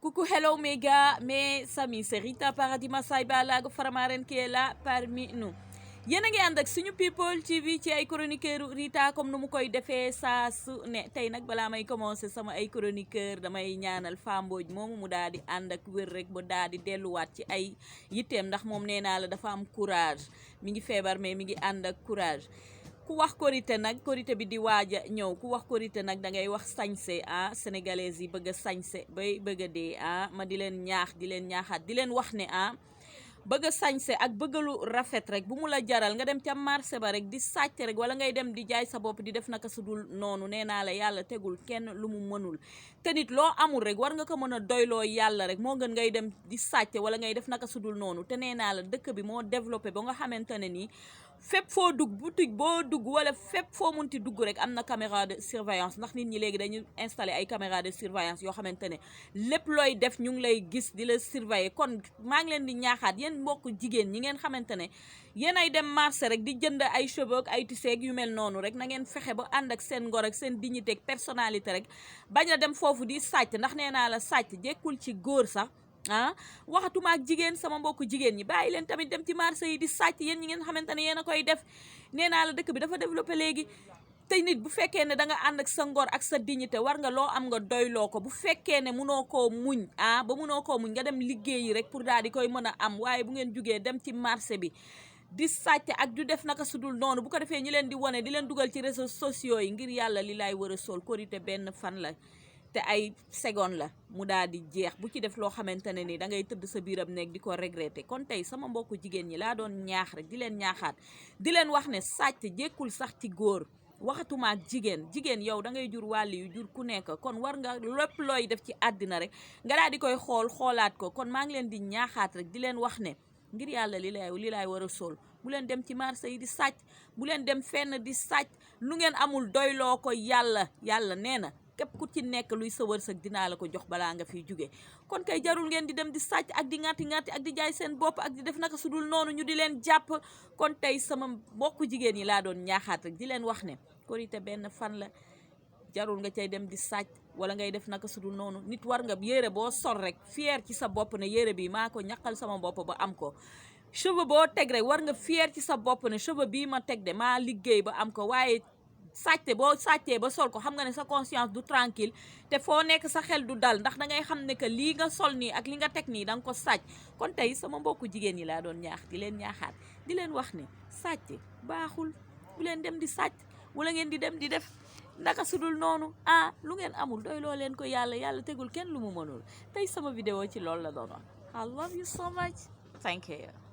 Coucou, hello méga, mes amis, c'est Rita Paradis Massaye Balago Faramaren qui est là parmi nous. Yéen a ngi ànd ak suñu people TV ci ay chroniqueur Rita comme nu mu koy defee saa su ne tey nag balaa may commencer sama ay chroniqueur damay ñaanal Fambodj moomu mu daal di ànd ak wér rek ba daal di delluwaat ci ay yitteem ndax moom nee naa la dafa am courage mi ngi feebar mais mi ngi ànd ak courage. ku wax korité nag korité bi di waaj a ñëw ku wax korité nag da ngay wax sañse sénégalais yi bëgg a sañse bay bëgg a dee ma di leen ñaax di leen ñaaxaat di leen wax ne bëgg a sañse ak bëggalu rafet rek bu mu la jaral nga dem ca marché ba rek di sàcc rek wala ngay dem di jaay sa bopp di def naka su dul noonu nee naa la yàlla tegul kenn lu mu mënul te nit loo amul rek war nga ko mën a doyloo yàlla rek moo gën ngay dem di sàcc wala ngay def naka su dul noonu te nee naa la dëkk bi moo développé ba nga xamante ne nii fépp foo dugg boutique boo dugg wala fépp foo munti dugg rek am na caméra de surveillance ndax nit ñi léegi dañu installé ay caméra de surveillance yoo xamante ne lépp looy def ñu ngi lay gis di la surveiller kon maa ngi leen di ñaaxaat yéen mbokk jigéen ñi ngeen xamante ne yéen ay dem marché rek di jënd ay cheveux ak ay tisseeg yu mel noonu rek na ngeen fexe ba ànd ak seen ngor ak seen dignité ak personnalité rek bañ a dem foofu di sàcc ndax nee naa la sàcc jekkul ci góor sax waxatuma ak jigéen sama mbokku jigéen ñi bàyyi leen tamit dem ci marché yi di sàcc yéen ñi ngeen xamante ne yéen a koy def nee naa la dëkk bi dafa développé léegi tey nit bu fekkee ne da nga ànd ak sa ngor ak sa dignité war nga loo am nga doyloo ko bu fekkee ne munoo koo muñ ba munoo koo muñ nga dem liggéeyi rek pour daal di koy mën a am waaye bu ngeen jugee dem ci marché bi di sàcc ak du def naka sudul noonu bu ko defee ñi leen di wane di leen dugal ci réseaux sociaux yi ngir yàlla li laay war a sol korité benn fan la te ay seconde la mu daal di jeex bu ci def loo xamante ne ni da ngay tëdd sa biiram nekk di ko regretter kon tey sama mbokku jigéen ñi laa doon ñaax rek di leen ñaaxaat di leen wax ne sàcc jekkul sax ci góor waxatuma ak jigéen yow da ngay jur wàll yu jur ku nekk kon war nga lépp looy def ci àddina rek nga daal di koy xoolaat ko kon maa ngi leen di ñaaxaat rek di leen wax ne ngir yàlla li laay war a sol bu leen dem ci marché yi di sàcc bu leen dem fenn di sàcc lu ngeen amul doyloo ko yàlla nee na képp ku ci nekk luy sa wërsëg dinaa la ko jox balaa nga fiy jóge kon kay jarul ngeen di dem di sàcc ak di ngati ak di jaay seen bopp ak di def naka su dul noonu ñu di leen jàpp kon tey sama mbokku jigéen yi laa doon ñaaxaat rek di leen wax ne korité benn fan la jarul nga cay dem di sàcc wala ngay def naka su dul noonu nit war nga yére boo sol rek fier ci sa bopp ne yére bi maa ko ñaqal sama bopp ba am ko cheveux boo teg rek war nga fier ci sa bopp ne cheveux bii ma teg de maa liggéey ba am ko waaye sàcce boo sàccee ba sol ko xam nga ne sa conscience du tranquille te foo nekk sa xel du dal ndax da ngay xam ne que lii nga sol nii ak li nga teg nii da nga ko sàcc kon tey sama mbokku jigéen ñi laa doon ñaax di leen ñaaxaat di leen wax ne sàcc baaxul bu leen dem di sàcc wala ngeen di dem di def ndaka sudul noonu lu ngeen amul doy loo leen ko yàlla tegul kenn lu mu mënul tey sama vidéo ci loolu la doon wax I love you so much thank you